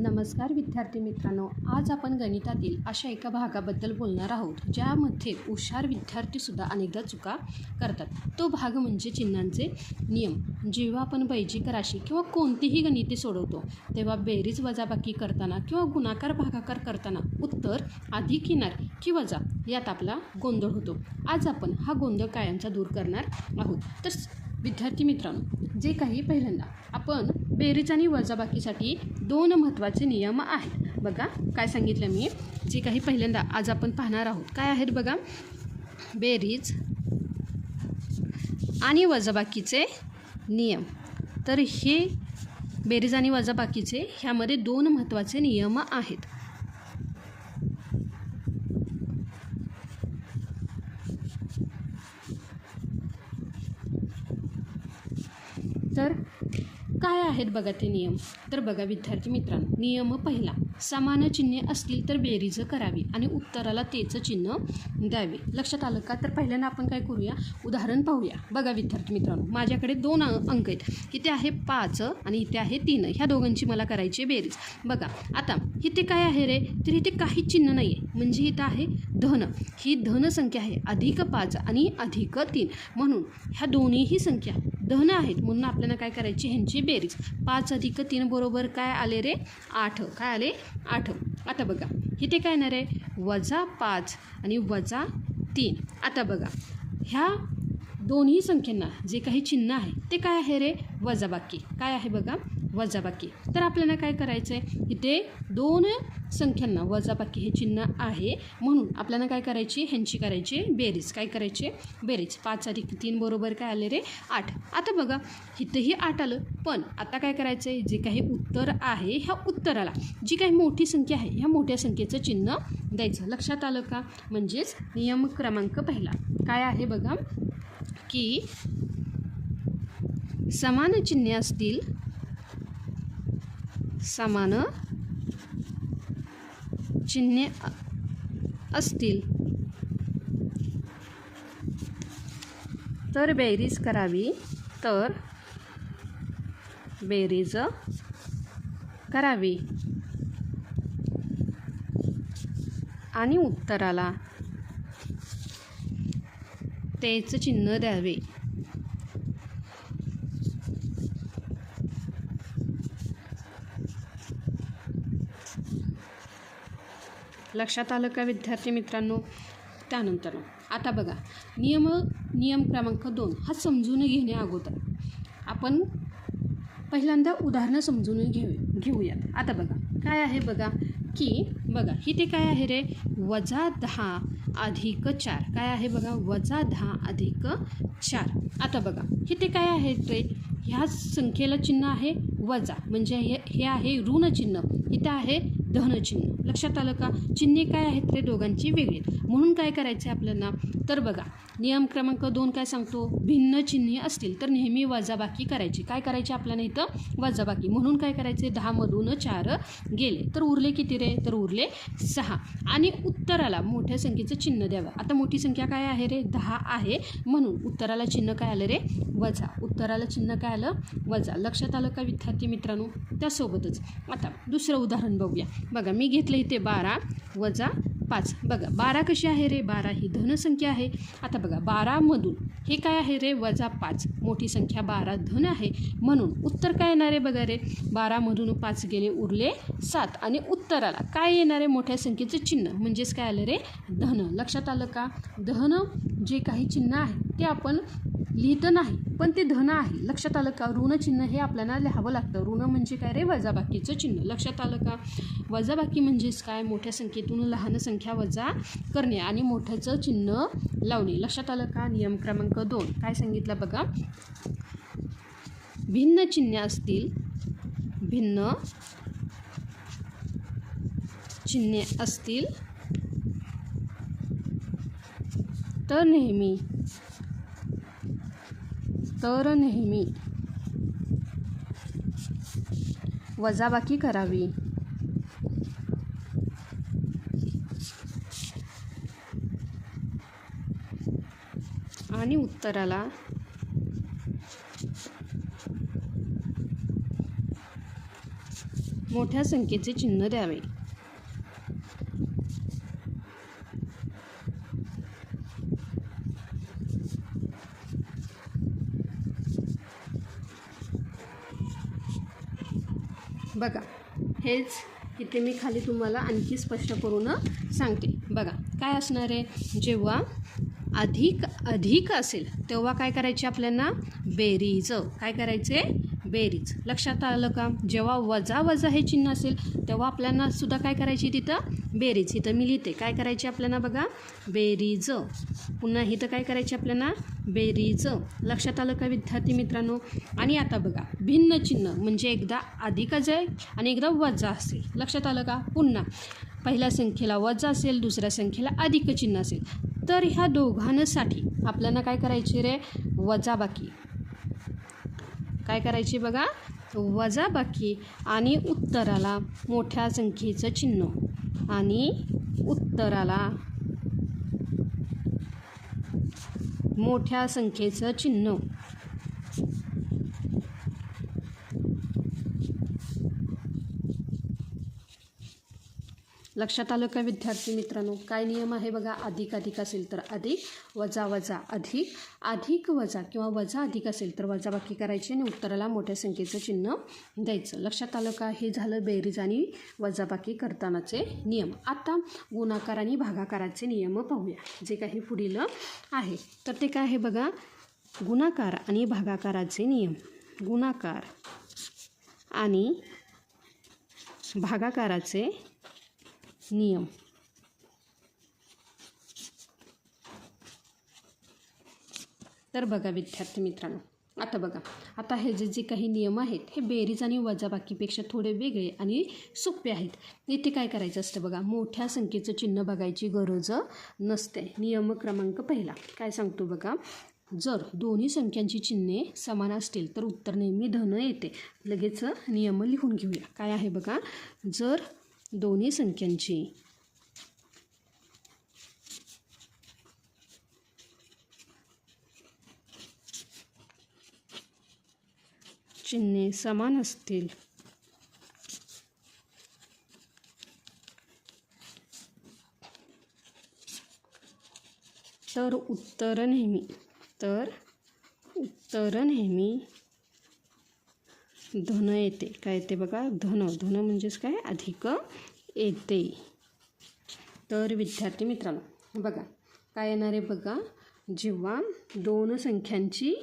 नमस्कार विद्यार्थी मित्रांनो, आज आपण गणितातील अशा एका भागाबद्दल बोलणार आहोत ज्यामध्ये हुशार विद्यार्थीसुद्धा अनेकदा चुका करतात. तो भाग म्हणजे चिन्हांचे नियम. जेव्हा आपण बैजिक राशी किंवा कोणतीही गणिते सोडवतो तेव्हा बेरीज वजाबाकी करताना किंवा गुणाकार भागाकार करताना उत्तर अधिक येणार की वजा यात आपला गोंधळ होतो. आज आपण हा गोंधळ कायमचा दूर करणार आहोत. तर विद्यार्थी मित्रांनो, जे काही पहिल्यांदा आपण बेरीज आणि वजाबाकीसाठी दोन महत्त्वाचे नियम आहेत. बघा काय सांगितलं मी. जे काही पहिल्यांदा आज आपण पाहणार आहोत काय आहेत बघा. बेरीज आणि वजाबाकीचे नियम. तर हे बेरीज आणि वजाबाकीचे ह्यामध्ये दोन महत्त्वाचे नियम आहेत. तर काय आहेत बघा ते नियम. तर बघा विद्यार्थी मित्रांनो, नियम पहिला, समान चिन्हे असतील तर बेरीज करावी आणि उत्तराला तेच चिन्ह द्यावे. लक्षात आलं का? तर पहिल्यांदा आपण काय करूया, उदाहरण पाहूया. बघा विद्यार्थी मित्रांनो, माझ्याकडे दोन अंक आहेत. इथे आहे 5 आणि इथे आहे 3. ह्या दोघांची मला करायची बेरीज. बघा आता इथे काय आहे रे, तर इथे काही चिन्ह नाही आहे, म्हणजे इथं आहे धन. ही धन संख्या आहे, अधिक 5 आणि अधिक 3, म्हणून ह्या दोन्हीही संख्या धन आहेत, म्हणून आपल्याला काय करायची, ह्यांची बेरीज. 5 अधिक 3 बरोबर काय आले रे, 8. काय आले, 8. आता बघा इथे काय येणार आहे, वजा 5 आणि वजा 3. आता बघा ह्या दोन्ही संख्यांना जे काही चिन्ह आहे ते काय आहे रे, वजाबाकी. काय आहे बघा, वजाबाकी. तर आपल्याला काय करायचं आहे, इथे दोन संख्यांना वजाबाकी हे चिन्ह आहे, म्हणून आपल्याला काय करायची, ह्यांची करायची बेरीज. काय करायची, बेरीज. 5 अधिक 3 बरोबर काय आले रे, 8. आता बघा इथंही 8 आलं, पण आता काय करायचं आहे, जे काही उत्तर आहे ह्या उत्तराला जी काही मोठी संख्या आहे ह्या मोठ्या संख्येचं चिन्ह द्यायचं. लक्षात आलं का? म्हणजेच नियम क्रमांक पहिला काय आहे बघा, की समान चिन्हे असतील, समान चिन्हे असतील तर बेरीज करावी, तर बेरीज करावी आणि उत्तराला तेच चिन्ह द्यावे. लक्षात आलं का विद्यार्थी मित्रांनो? त्यानंतर आता बघा नियम क्रमांक 2 हा समजून घेण्या अगोदर आपण पहिल्यांदा उदाहरणं समजून घेऊयात. आता बघा काय आहे बघा, की बघा इथे काय आहे रे, वजा 10 अधिक 4. काय आहे बघा, वजा 10 अधिक 4. आता बघा इथे काय आहे रे, ह्या संख्येला चिन्ह आहे वजा, म्हणजे हे आहे ऋण चिन्ह, इथं आहे धन चिन्ह. लक्षात आलं का? चिन्हे काय आहेत रे, दोघांची वेगळी, म्हणून काय करायचं आहे आपल्याला. तर बघा नियम क्रमांक 2 काय सांगतो, भिन्न चिन्हे असतील तर नेहमी वजाबाकी करायची. काय करायची आपल्याला इथं, वजाबाकी. म्हणून काय करायचे, 10 मधून 4 गेले तर उरले किती रे, तर उरले 6. आणि उत्तराला मोठ्या संख्येचं चिन्ह द्यावं. आता मोठी संख्या काय आहे रे, 10 आहे, म्हणून उत्तराला चिन्ह काय आलं रे, वजा. उत्तराला चिन्ह काय आलं, वजा. लक्षात आलं का विद्यार्थी मित्रांनो? त्यासोबतच आता दुसरं उदाहरण बघूया. बघा मी घेतलं इथे 12 वजा 5. बघा 12 कशी आहे रे, 12 ही धन संख्या आहे. आता बघा 12 मधून हे काय आहे रे, वजा 5. मोठी संख्या 12 धन आहे, म्हणून उत्तर काय येणार आहे बघा रे, 12 मधून 5 गेले उरले 7. आणि उत्तराला काय येणार आहे, मोठ्या संख्येचं चिन्ह, म्हणजेच काय आलं रे, धन. लक्षात आलं का? धन जे काही चिन्ह आहे ते आपण लिहित नाही, पण ते धन आहे. लक्षात आलं का? ऋण चिन्ह हे आपल्याला लिहावं लागतं. ऋण म्हणजे काय रे, वजाबाकीचं चिन्ह. लक्षात आलं का? वजाबाकी म्हणजेच काय, मोठ्या संख्येतून लहान संख्या वजा करणे आणि मोठ्याचं चिन्ह लावणे. लक्षात आलं का? नियम क्रमांक 2 काय सांगितलं बघा, भिन्न चिन्हे असतील, भिन्न चिन्हे असतील तर नेहमी वजाबाकी करावी. आणि उत्तराला मोठ्या संख्येचे चिन्ह द्यावे. बघा हेच इथे मी खाली तुम्हाला आणखी स्पष्ट करून सांगते. बघा काय असणार आहे, जेव्हा अधिक असेल तेव्हा काय करायचे आपल्याला, बेरीज. काय करायचे, बेरीज. लक्षात आलं का. जेव्हा वजा हे चिन्ह असेल तेव्हा आपल्याला सुद्धा काय करायची, तिथं बेरीज. इथं मी लिहिते काय करायची आपल्याला, बघा बेरीज. पुन्हा इथं काय करायची आपल्याला, बेरीज. लक्षात आलं का विद्यार्थी मित्रांनो. आणि आता बघा भिन्न चिन्ह म्हणजे एकदा अधिक असेल आणि एकदा वजा असेल. लक्षात आलं का. पुन्हा पहिल्या संख्येला वजा असेल, दुसऱ्या संख्येला अधिक चिन्ह असेल, तर ह्या दोघांसाठी आपल्याला काय करायचे रे, वजाबाकी. काय करायची बघा, वजाबाकी. आणि उत्तराला मोठ्या संख्येचं चिन्ह, आणि उत्तराला मोठ्या संख्येचं चिन्ह. लक्षात आलं का विद्यार्थी मित्रांनो. काय नियम आहे बघा, अधिक असेल तर अधिक, वजा अधिक, अधिक वजा किंवा वजा अधिक असेल तर वजाबाकी करायची आणि उत्तराला मोठ्या संख्येचं चिन्ह द्यायचं. लक्षात आलं का. हे झालं बेरीज आणि वजाबाकी करतानाचे नियम. आता गुणाकार आणि भागाकाराचे नियम पाहूया, जे काही पुढील आहे. तर ते काय आहे बघा, गुणाकार आणि भागाकाराचे नियम. गुणाकार आणि भागाकाराचे नियम. तर बघा विद्यार्थी मित्रांनो, आता बघा, आता हे जे काही नियम आहेत हे बेरीज आणि वजाबाकीपेक्षा थोडे वेगळे आणि सोपे आहेत. इथे काय करायचं असतं बघा, मोठ्या संख्येचं चिन्ह बघायची गरज नसते. नियम क्रमांक पहिला काय सांगतो बघा, जर दोन्ही संख्यांची चिन्हे समान असतील तर उत्तर नेहमी धन येते. लगेच नियम लिहून घेऊया. काय आहे बघा, जर दोन्ही संख्यांची चिन्हे समान असतील तर उत्तर नेहमी धन येते. काय येते बघा, धन म्हणजेच काय, अधिक येते. तर विद्यार्थी मित्रांनो बघा काय येणार आहे बघा, जेव्हा दोन संख्यांची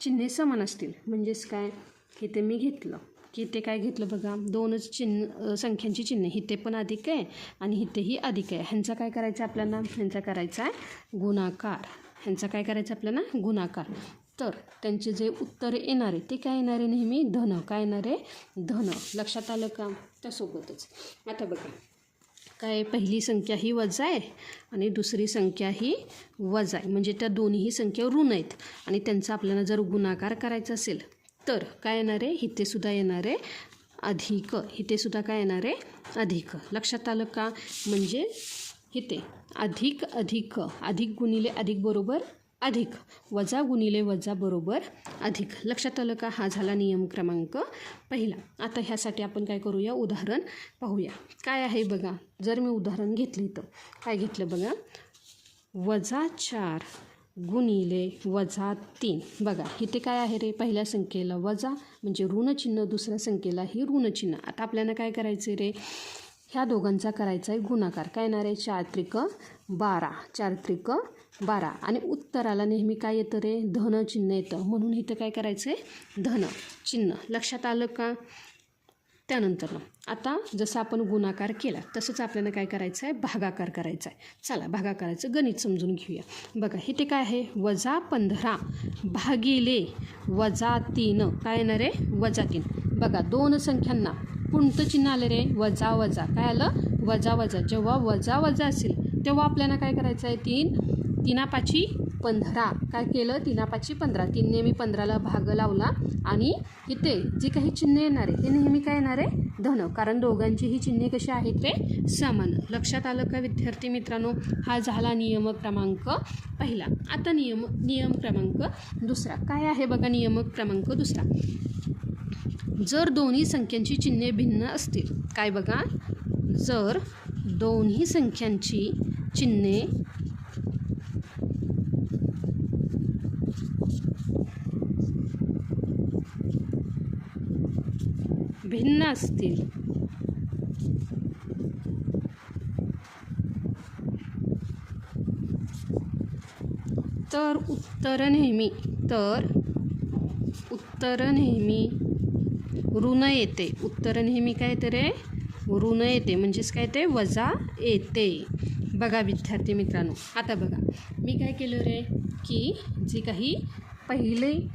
चिन्हे समान असतील म्हणजेच काय, इथे मी घेतलं की इथे काय घेतलं बघा, दोनच संख्यांची चिन्हे, इथे पण अधिक आहे आणि इथेही अधिक आहे. ह्यांचा काय करायचं आपल्याला, ह्यांचा करायचा आहे गुणाकार. ह्यांचा काय करायचं आपल्याला, गुणाकार. तर त्यांचे जे उत्तर येणार आहे ते काय येणार आहे, नेहमी धन. काय येणार आहे, धन. लक्षात आलं का. त्यासोबतच आता बघा काय, पहिली संख्या ही वजा आहे आणि दुसरी संख्या ही वजा आहे, म्हणजे त्या दोन्हीही संख्या ऋण आहेत आणि त्यांचा आपल्याला जर गुणाकार करायचा असेल तर काय येणार आहे, इथेसुद्धा येणार आहे अधिक. इथेसुद्धा काय येणार आहे, अधिक. लक्षात आलं का. म्हणजे इथे अधिक गुणिले अधिक बरोबर अधिक, वजा गुणिले वजा बरोबर अधिक. लक्षात आलं का. हा झाला नियम क्रमांक पहिला. आता ह्यासाठी आपण काय करूया, उदाहरण पाहूया. काय आहे बघा, जर मी उदाहरण घेतलं तर काय घेतलं बघा, -4 गुणिले -3. बघा इथे काय आहे रे, पहिल्या संख्येला वजा म्हणजे ऋणचिन्ह, दुसऱ्या संख्येला ही ऋणचिन्ह. आता आपल्याला काय करायचं रे, ह्या दोघांचा करायचा आहे गुणाकार. काय येणार आहे, 4 त्रिक 12, 4 त्रिक 12. आणि उत्तराला नेहमी काय येतं रे, धन चिन्ह येतं, म्हणून इथं काय करायचं आहे, धन चिन्ह. लक्षात आलं का. त्यानंतर आता जसं आपण गुणाकार केला तसंच आपल्याला काय करायचं आहे, भागाकार करायचा आहे. चला भागाकाराचं गणित समजून घेऊया. बघा इथे काय आहे, -15 भागिले -3. काय येणार आहे, -3. बघा दोन संख्यांना कोणतं चिन्ह आलं रे, वजा. काय आलं, वजा. जेव्हा वजा असेल तेव्हा आपल्याला काय करायचं आहे, 3×5=15. काय केलं, 3×5=15. 3ने मी 15ला भाग लावला आणि इथे जे काही चिन्ह येणार आहे ते नेहमी काय येणार आहे, धन. कारण दोघांचीही चिन्हे कशी आहेत ते समान. लक्षात आलं का विद्यार्थी मित्रांनो. हा झाला नियम क्रमांक पहिला. आता नियम क्रमांक दुसरा काय आहे बघा, नियम क्रमांक दुसरा. जर दोन्ही संख्यांची चिन्हे भिन्न असतील, काय बघा, जर दोन्ही संख्यांची चिन्हे भिन्न असतील तर उत्तर नेहमी ऋण येते. उत्तर नेहमी काय येते रे? ऋण येते. म्हणजेच काय ते वजा येते. बघा विद्यार्थी मित्रांनो, आता बघा मी काय केलं रे, की जी काही पहिली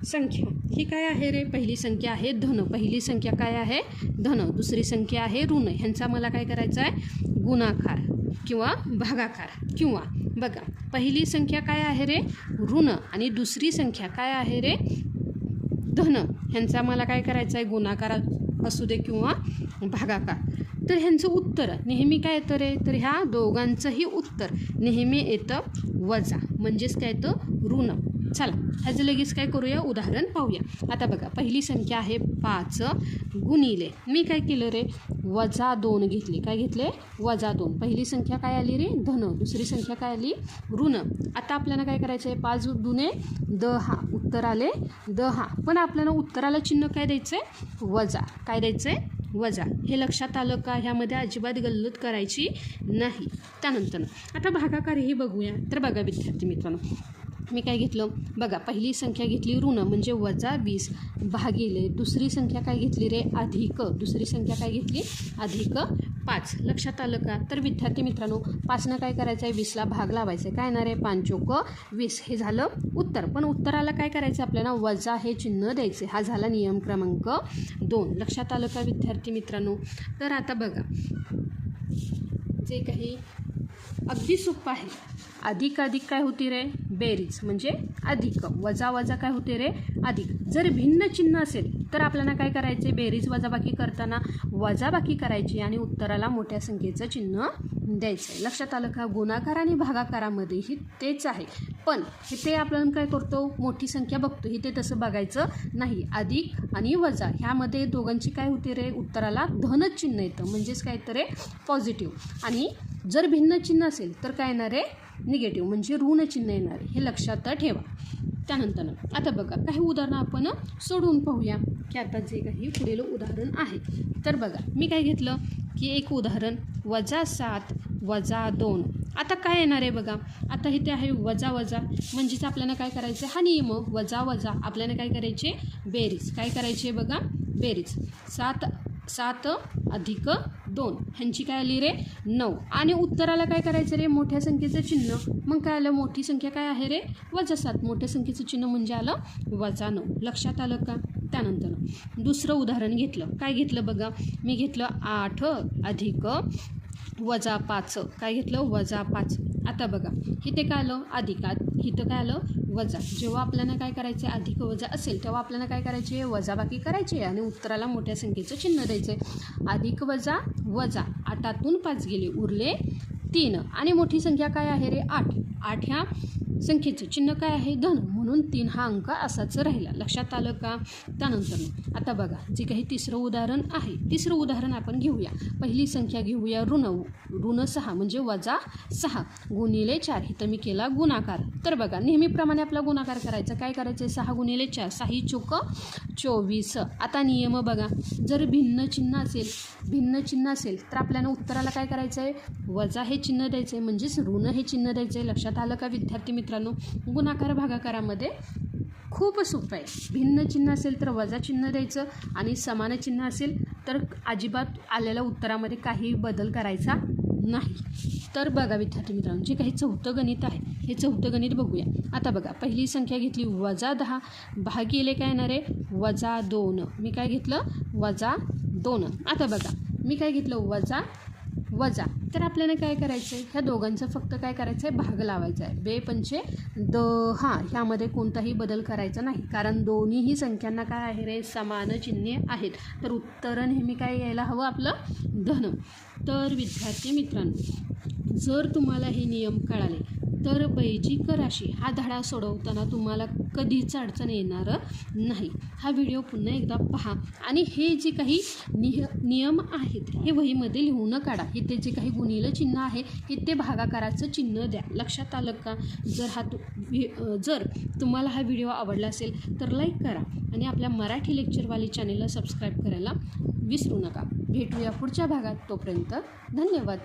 संख्या ही काय आहे रे? पहिली संख्या आहे धन. पहिली संख्या काय आहे? धन. दुसरी संख्या आहे ऋण. ह्यांचा मला काय करायचा आहे? गुणाकार किंवा भागाकार. किंवा बघा पहिली संख्या काय आहे रे? ऋण. आणि दुसरी संख्या काय आहे रे? धन. ह्यांचा मला काय करायचं आहे? गुणाकार असू दे किंवा भागाकार. तर ह्यांचं उत्तर नेहमी काय येतं रे? तर ह्या दोघांचंही उत्तर नेहमी येतं वजा. म्हणजेच काय येतं? ऋण. चला ह्याचं लगेच काय करूया? उदाहरण पाहूया. आता बघा पहिली संख्या आहे 5 गुणिले, मी काय केलं रे? -2 घेतली. काय घेतले? -2. पहिली संख्या काय आली रे? धन. दुसरी संख्या काय आली? ऋण. आता आपल्याला काय करायचं आहे? 5 दुने 10. उत्तर आले 10. पण आपल्याला उत्तराला चिन्ह काय द्यायचं आहे? वजा. काय द्यायचं आहे? वजा. हे लक्षात आलं का? ह्यामध्ये अजिबात गल्लत करायची नाही. त्यानंतर आता भागाकारही बघूया. तर बघा विद्यार्थी मित्रांनो, मी काय घेतलं? बघा पहिली संख्या घेतली ऋण म्हणजे -20 भागिले दुसरी संख्या काय घेतली रे? अधिक. दुसरी संख्या काय घेतली? अधिक 5. लक्षात आलं का? तर विद्यार्थी मित्रांनो 5नं काय करायचं आहे? 20ला भाग लावायचं आहे. काय येणार आहे? 5 चोक 20. हे झालं उत्तर. पण उत्तराला काय करायचं आपल्याला? वजा हे चिन्ह द्यायचे. हा झाला नियम क्रमांक 2. लक्षात आलं का विद्यार्थी मित्रांनो? तर आता बघा जे काही अगदी सोपं आहे. अधिक काय होती रे? बेरीज. म्हणजे अधिक. वजा काय होते रे? अधिक. जर भिन्न चिन्ह असेल तर आपल्याला काय करायचे? बेरीज वजाबाकी करताना वजाबाकी करायची आणि उत्तराला मोठ्या संख्येचं चिन्ह द्यायचं. लक्षात आलं का? गुणाकार आणि भागाकारामध्येही तेच आहे. पण ते आपण काय करतो? मोठी संख्या बघतो. हे ते तसं बघायचं नाही. अधिक आणि वजा ह्यामध्ये दोघांची काय होते रे? उत्तराला धनच चिन्ह येतं. म्हणजेच काय तर रे? पॉझिटिव्ह. आणि जर भिन्न चिन्ह असेल तर काय येणार आहे? निगेटिव्ह. म्हणजे ऋण चिन्ह येणार आहे. हे लक्षात ठेवा. त्यानंतर आता बघा काही उदाहरणं आपण सोडवून पाहूया की आता जे काही पुढील उदाहरण आहे. तर बघा मी काय घेतलं की एक उदाहरण -7 -2. आता काय येणार आहे बघा? आता इथे आहे वजा म्हणजेच आपल्याला काय करायचं? हा नियम वजा आपल्याला काय करायचे? बेरीज. काय करायची आहे बघा? बेरीज. 7 अधिक 2 ह्यांची काय आली रे? 9. आणि उत्तराला काय करायचं रे? मोठ्या संख्येचं चिन्ह. मग काय आलं? मोठी संख्या काय आहे रे? -7. मोठ्या संख्येचं चिन्ह म्हणजे आलं -9. लक्षात आलं का? त्यानंतर दुसरं उदाहरण घेतलं. काय घेतलं बघा? मी घेतलं 8 अधिक -5. काय घेतलं? -5. आता बघा इथे काय आलं? अधिकात. इथं काय आलं? वजा. जेव्हा आपल्याला काय करायचं? अधिक वजा असेल तेव्हा आपल्याला काय करायचे? वजाबाकी करायची आणि उत्तराला मोठ्या संख्येचं चिन्ह द्यायचं. अधिक वजा 8तून 5 गेले उरले 3. आणि मोठी संख्या काय आहे रे? 8 ह्या संख्येचं चिन्ह काय आहे? धन. म्हणून 3 हा अंक असाच राहिला. लक्षात आलं का? त्यानंतर आता बघा जे काही तिसरं उदाहरण आहे. तिसरं उदाहरण आपण घेऊया. पहिली संख्या घेऊया ऋण 6 म्हणजे -6 गुणिले 4. इथं मी केला गुणाकार. तर बघा नेहमीप्रमाणे आपला गुणाकार करायचा. काय करायचं? 6 गुणिले 4. 6 चोक 24. आता नियम बघा. जर भिन्न चिन्ह असेल तर आपल्याला उत्तराला काय करायचं आहे? वजा हे चिन्ह द्यायचं आहे. म्हणजेच ऋण हे चिन्ह द्यायचं आहे. लक्षात आलं का विद्यार्थी मित्रांनो? गुणाकार भागाकारामध्ये खूप सोपं आहे. भिन्न चिन्ह असेल तर वजा चिन्ह द्यायचं आणि समान चिन्ह असेल तर अजिबात आलेल्या उत्तरामध्ये काही बदल करायचा नाही. तर बघा विद्यार्थी मित्रांनो जे काही चौथं गणित आहे हे चौथं गणित बघूया. आता बघा पहिली संख्या घेतली -10 भागिले काय येणार आहे? -2. मी काय घेतलं? -2. आता बघा मी काय घेतलं? वजा. तर आपल्याला काय करायचं आहे? ह्या दोघांचं फक्त काय करायचं आहे? भाग लावायचा आहे. 2 पंचे 10. ह्यामध्ये कोणताही बदल करायचा नाही कारण दोन्हीही संख्यांना काय आहे रे? समान चिन्हे आहेत. तर उत्तर नेहमी काय यायला हवं? आपलं धन. तर विद्यार्थी मित्रांनो जर तुम्हाला हे नियम कळाले तर बैजिक राशी हा धडा सोडवताना तुम्हाला कधीच अडचण येणार नाही. हा व्हिडिओ पुन्हा एकदा पहा आणि हे जे काही नियम आहेत हे वहीमध्ये लिहून काढा. इथे जे काही गुणिलं चिन्ह आहे इथे भागाकाराचं चिन्ह द्या. लक्षात आलं का? जर तुम्हाला हा व्हिडिओ आवडला असेल तर लाईक करा आणि आपल्या मराठी लेक्चरवाली चॅनेलला सबस्क्राईब करायला विसरू नका. भेटूया पुढच्या भागात. तोपर्यंत धन्यवाद.